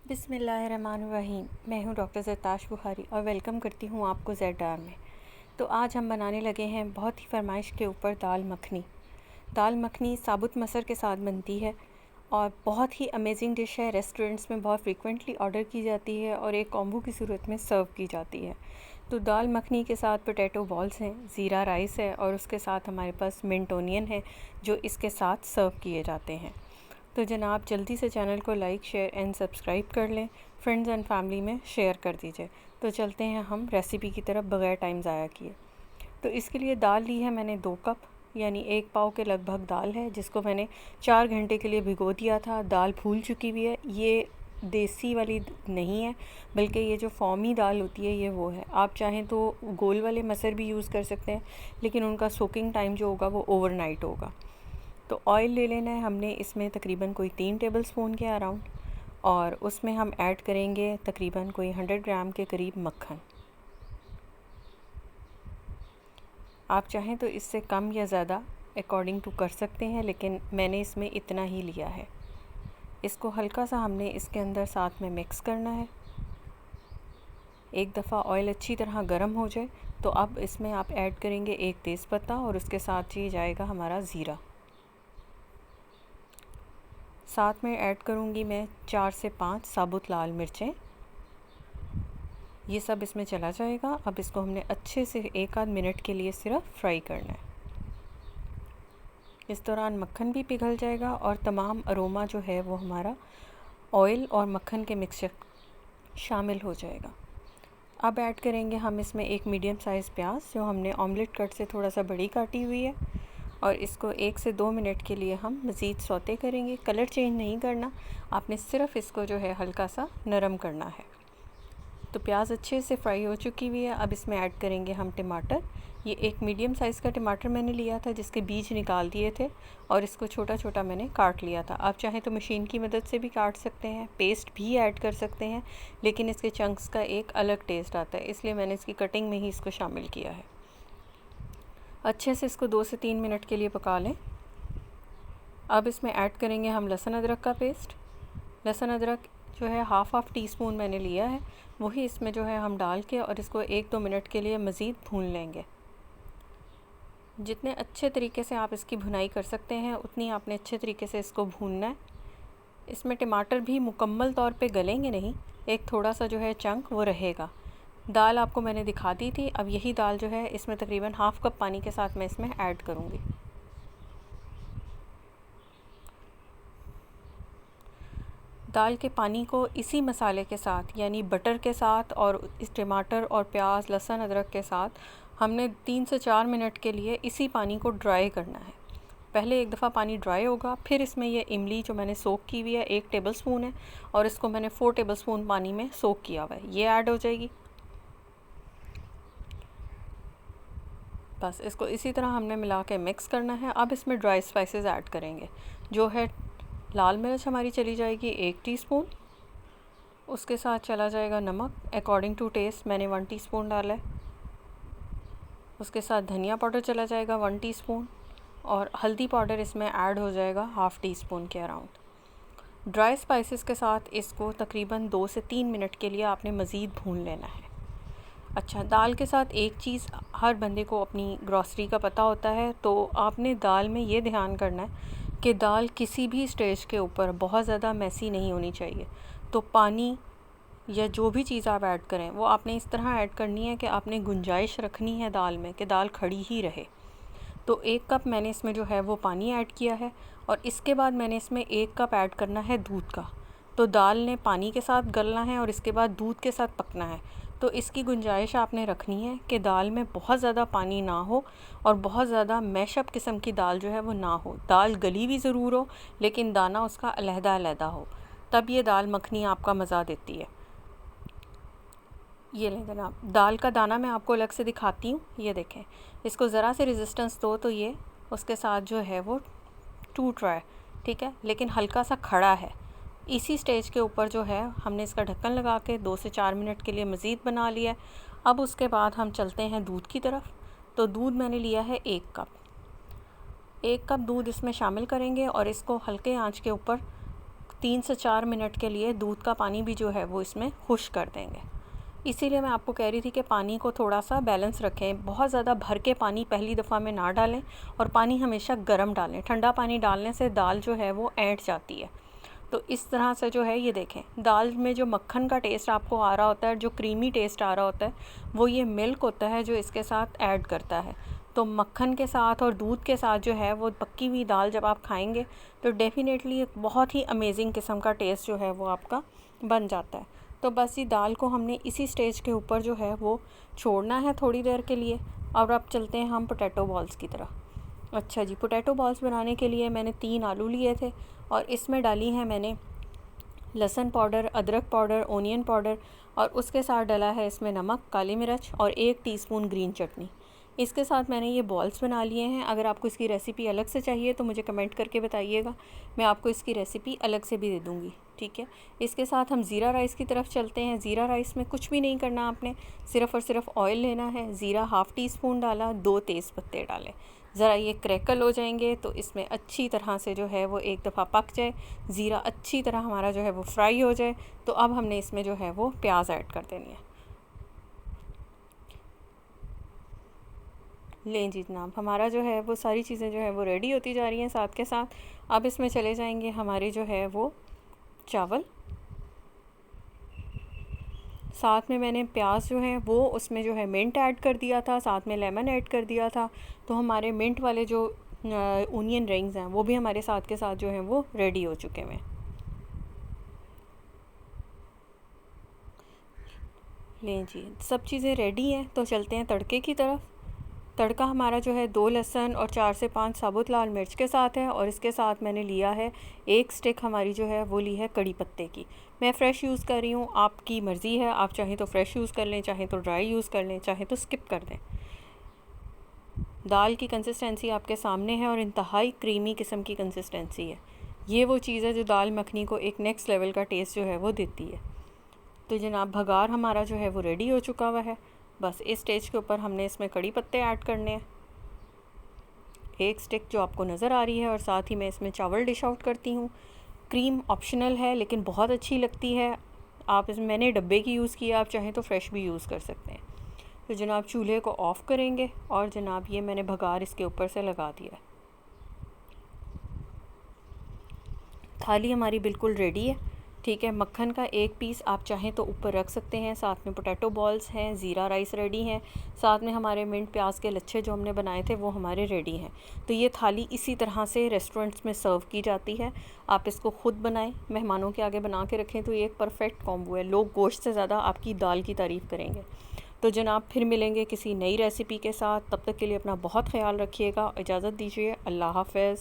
बिस्मिल्लाहिर्रहमानिर्रहीम। मैं हूं डॉक्टर ज़रताश बुखारी और वेलकम करती हूं आपको ज़ेड में। तो आज हम बनाने लगे हैं बहुत ही फरमाइश के ऊपर दाल मखनी। दाल मखनी साबुत मसर के साथ बनती है और बहुत ही अमेजिंग डिश है। रेस्टोरेंट्स में बहुत फ्रीक्वेंटली ऑर्डर की जाती है और एक कॉम्बो की सूरत में सर्व की जाती है। तो दाल मखनी के साथ पोटैटो बॉल्स हैं, ज़ीरा राइस है और उसके साथ हमारे पास मिंट ओनियन है जो इसके साथ सर्व किए जाते हैं। तो जनाब जल्दी से चैनल को लाइक शेयर एंड सब्सक्राइब कर लें, फ्रेंड्स एंड फैमिली में शेयर कर दीजिए। तो चलते हैं हम रेसिपी की तरफ बग़ैर टाइम ज़ाया किए। तो इसके लिए दाल ली है मैंने 2 कप, यानी 1 पाव के लगभग दाल है, जिसको मैंने 4 घंटे के लिए भिगो दिया था। दाल फूल चुकी हुई है। ये देसी वाली नहीं है, बल्कि ये जो फॉर्मी दाल होती है ये वो है। आप चाहें तो गोल वाले मसर भी यूज़ कर सकते हैं, लेकिन उनका सोकिंग टाइम जो होगा वो ओवरनाइट होगा। तो ऑयल ले लेना है हमने इसमें तकरीबन कोई 3 टेबलस्पून के अराउंड, और उसमें हम ऐड करेंगे तकरीबन कोई 100 ग्राम के करीब मक्खन। आप चाहें तो इससे कम या ज़्यादा अकॉर्डिंग टू कर सकते हैं, लेकिन मैंने इसमें इतना ही लिया है। इसको हल्का सा हमने इसके अंदर साथ में मिक्स करना है। एक दफ़ा ऑयल अच्छी तरह गर्म हो जाए तो अब इसमें आप ऐड करेंगे 1 तेज़पत्ता और उसके साथ ही जाएगा हमारा ज़ीरा। साथ में ऐड करूँगी मैं 4 से 5 साबुत लाल मिर्चें। ये सब इसमें चला जाएगा। अब इसको हमने अच्छे से 1 आध मिनट के लिए सिर्फ फ्राई करना है। इस दौरान मक्खन भी पिघल जाएगा और तमाम अरोमा जो है वो हमारा ऑयल और मक्खन के मिक्सचर शामिल हो जाएगा। अब ऐड करेंगे हम इसमें एक मीडियम साइज़ प्याज जो हमने ऑमलेट कट से थोड़ा सा बड़ी काटी हुई है, और इसको 1 से 2 मिनट के लिए हम मज़ीद सौते करेंगे। कलर चेंज नहीं करना, आपने सिर्फ इसको जो है हल्का सा नरम करना है। तो प्याज अच्छे से फ्राई हो चुकी हुई है। अब इसमें ऐड करेंगे हम टमाटर। ये एक मीडियम साइज़ का टमाटर मैंने लिया था जिसके बीज निकाल दिए थे, और इसको छोटा छोटा मैंने काट लिया था। आप चाहें तो मशीन की मदद से भी काट सकते हैं, पेस्ट भी ऐड कर सकते हैं, लेकिन इसके चंक्स का एक अलग टेस्ट आता है, इसलिए मैंने इसकी कटिंग में ही इसको शामिल किया है। अच्छे से इसको 2 से 3 मिनट के लिए पका लें। अब इसमें ऐड करेंगे हम लहसुन अदरक का पेस्ट। लहसुन अदरक जो है हाफ़ टीस्पून मैंने लिया है, वही इसमें जो है हम डाल के और इसको 1-2 मिनट के लिए मज़ीद भून लेंगे। जितने अच्छे तरीके से आप इसकी भुनाई कर सकते हैं उतनी आपने अच्छे तरीके से इसको भूनना है। इसमें टमाटर भी मुकम्मल तौर पे गलेंगे नहीं, एक थोड़ा सा जो है चंक वो रहेगा। दाल आपको मैंने दिखा दी थी। अब यही दाल जो है इसमें तकरीबन हाफ़ कप पानी के साथ मैं इसमें ऐड करूँगी। दाल के पानी को इसी मसाले के साथ, यानी बटर के साथ और इस टमाटर और प्याज लहसुन अदरक के साथ हमने 3 से 4 मिनट के लिए इसी पानी को ड्राई करना है। पहले एक दफ़ा पानी ड्राई होगा, फिर इसमें ये इमली जो मैंने सोक की हुई है 1 टेबलस्पून है, और इसको मैंने 4 टेबलस्पून पानी में सोक किया हुआ है, ये ऐड हो जाएगी। बस इसको इसी तरह हमने मिला के मिक्स करना है। अब इसमें ड्राई स्पाइसेस ऐड करेंगे, जो है लाल मिर्च हमारी चली जाएगी 1 टीस्पून, उसके साथ चला जाएगा नमक अकॉर्डिंग टू टेस्ट, मैंने 1 टीस्पून डाला है। उसके साथ धनिया पाउडर चला जाएगा 1 टीस्पून, और हल्दी पाउडर इसमें ऐड हो जाएगा हाफ़ टीस्पून के अराउंड। ड्राई स्पाइसेस के साथ इसको तकरीबन 2 से 3 मिनट के लिए आपने मज़ीद भून लेना है। अच्छा, दाल के साथ एक चीज़ हर बंदे को अपनी ग्रॉसरी का पता होता है, तो आपने दाल में ये ध्यान करना है कि दाल किसी भी स्टेज के ऊपर बहुत ज़्यादा मैसी नहीं होनी चाहिए। तो पानी या जो भी चीज़ आप ऐड करें वो आपने इस तरह ऐड करनी है कि आपने गुंजाइश रखनी है दाल में कि दाल खड़ी ही रहे। तो 1 कप मैंने इसमें जो है वो पानी ऐड किया है, और इसके बाद मैंने इसमें 1 कप ऐड करना है दूध का। तो दाल ने पानी के साथ गलना है और इसके बाद दूध के साथ पकना है। तो इसकी गुंजाइश आपने रखनी है कि दाल में बहुत ज़्यादा पानी ना हो और बहुत ज़्यादा मैशअप किस्म की दाल जो है वो ना हो। दाल गली भी ज़रूर हो, लेकिन दाना उसका अलहदा-अलहदा हो, तब ये दाल मखनी आपका मज़ा देती है। ये लें जनाब, दाल का दाना मैं आपको अलग से दिखाती हूँ। ये देखें, इसको ज़रा से रेजिस्टेंस दो तो ये उसके साथ जो है वो टूट रहा है, ठीक है, लेकिन हल्का सा खड़ा है। इसी स्टेज के ऊपर जो है हमने इसका ढक्कन लगा के 2 से 4 मिनट के लिए मज़ीद बना लिया है। अब उसके बाद हम चलते हैं दूध की तरफ। तो दूध मैंने लिया है 1 कप। 1 कप दूध इसमें शामिल करेंगे और इसको हल्के आंच के ऊपर 3 से 4 मिनट के लिए दूध का पानी भी जो है वो इसमें खुश्क कर देंगे। इसीलिए मैं आपको कह रही थी कि पानी को थोड़ा सा बैलेंस रखें, बहुत ज़्यादा भर के पानी पहली दफ़ा में ना डालें और पानी हमेशा गर्म डालें। ठंडा पानी डालने से दाल जो है वो ऐंठ जाती है। तो इस तरह से जो है ये देखें, दाल में जो मक्खन का टेस्ट आपको आ रहा होता है, जो क्रीमी टेस्ट आ रहा होता है, वो ये मिल्क होता है जो इसके साथ ऐड करता है। तो मक्खन के साथ और दूध के साथ जो है वो पक्की हुई दाल जब आप खाएंगे तो डेफ़िनेटली एक बहुत ही अमेजिंग किस्म का टेस्ट जो है वो आपका बन जाता है। तो बस ये दाल को हमने इसी स्टेज के ऊपर जो है वो छोड़ना है थोड़ी देर के लिए। और अब चलते हैं हम पोटैटो बॉल्स की तरफ। अच्छा जी, पोटैटो बॉल्स बनाने के लिए मैंने 3 आलू लिए थे और इसमें डाली है मैंने लहसुन पाउडर, अदरक पाउडर, ओनियन पाउडर और उसके साथ डाला है इसमें नमक, काली मिर्च और 1 टीस्पून ग्रीन चटनी। इसके साथ मैंने ये बॉल्स बना लिए हैं। अगर आपको इसकी रेसिपी अलग से चाहिए तो मुझे कमेंट करके बताइएगा, मैं आपको इसकी रेसिपी अलग से भी दे दूँगी, ठीक है। इसके साथ हम ज़ीरा राइस की तरफ चलते हैं। ज़ीरा राइस में कुछ भी नहीं करना आपने, सिर्फ़ और सिर्फ ऑयल लेना है। ज़ीरा हाफ़ टी स्पून डाला, 2 तेज़ पत्ते डाले। ज़रा ये क्रैकल हो जाएंगे तो इसमें अच्छी तरह से जो है वो एक दफ़ा पक जाए, ज़ीरा अच्छी तरह हमारा जो है वो फ्राई हो जाए, तो अब हमने इसमें जो है वो प्याज ऐड कर देनी है। लें जी जनाब, हमारा जो है वो सारी चीज़ें जो है वो रेडी होती जा रही हैं साथ के साथ। अब इसमें चले जाएंगे हमारे जो है वो चावल। साथ में मैंने प्याज जो है वो उसमें जो है मिंट ऐड कर दिया था, साथ में लेमन ऐड कर दिया था। तो हमारे मिंट वाले जो ओनियन रिंग्स हैं वो भी हमारे साथ के साथ जो हैं वो रेडी हो चुके हैं। लें जी, सब चीज़ें रेडी हैं तो चलते हैं तड़के की तरफ। तड़का हमारा जो है 2 लहसुन और 4 से 5 साबुत लाल मिर्च के साथ है और इसके साथ मैंने लिया है 1 स्टिक हमारी जो है वो ली है कड़ी पत्ते की। मैं फ़्रेश यूज़ कर रही हूँ, आपकी मर्ज़ी है, आप चाहें तो फ़्रेश यूज़ कर लें, चाहें तो ड्राई यूज़ कर लें, चाहें तो स्किप कर दें। दाल की कंसिस्टेंसी आपके सामने है और इंतहाई क्रीमी किस्म की कंसिस्टेंसी है। ये वो चीज़ है जो दाल मखनी को एक नेक्स्ट लेवल का टेस्ट जो है वो देती है। तो जनाब भगार हमारा जो है वो रेडी हो चुका हुआ है। बस इस स्टेज के ऊपर हमने इसमें कड़ी पत्ते ऐड करने हैं, 1 स्टिक जो आपको नज़र आ रही है, और साथ ही मैं इसमें चावल डिश आउट करती हूँ। क्रीम ऑप्शनल है लेकिन बहुत अच्छी लगती है। आप इसमें मैंने डब्बे की यूज़ किया, आप चाहें तो फ्रेश भी यूज़ कर सकते हैं। तो जनाब चूल्हे को ऑफ़ करेंगे और जनाब ये मैंने भगार इसके ऊपर से लगा दिया। थाली हमारी बिल्कुल रेडी है, ठीक है। मक्खन का 1 पीस आप चाहें तो ऊपर रख सकते हैं, साथ में पोटैटो बॉल्स हैं, ज़ीरा राइस रेडी हैं, साथ में हमारे मिंट प्याज के लच्छे जो हमने बनाए थे वो हमारे रेडी हैं। तो ये थाली इसी तरह से रेस्टोरेंट्स में सर्व की जाती है। आप इसको ख़ुद बनाएं, मेहमानों के आगे बना के रखें तो ये एक परफेक्ट कॉम्बो है। लोग गोश्त से ज़्यादा आपकी दाल की तारीफ़ करेंगे। तो जनाब फिर मिलेंगे किसी नई रेसिपी के साथ, तब तक के लिए अपना बहुत ख्याल रखिएगा। इजाज़त दीजिए, अल्लाह हाफ़िज़।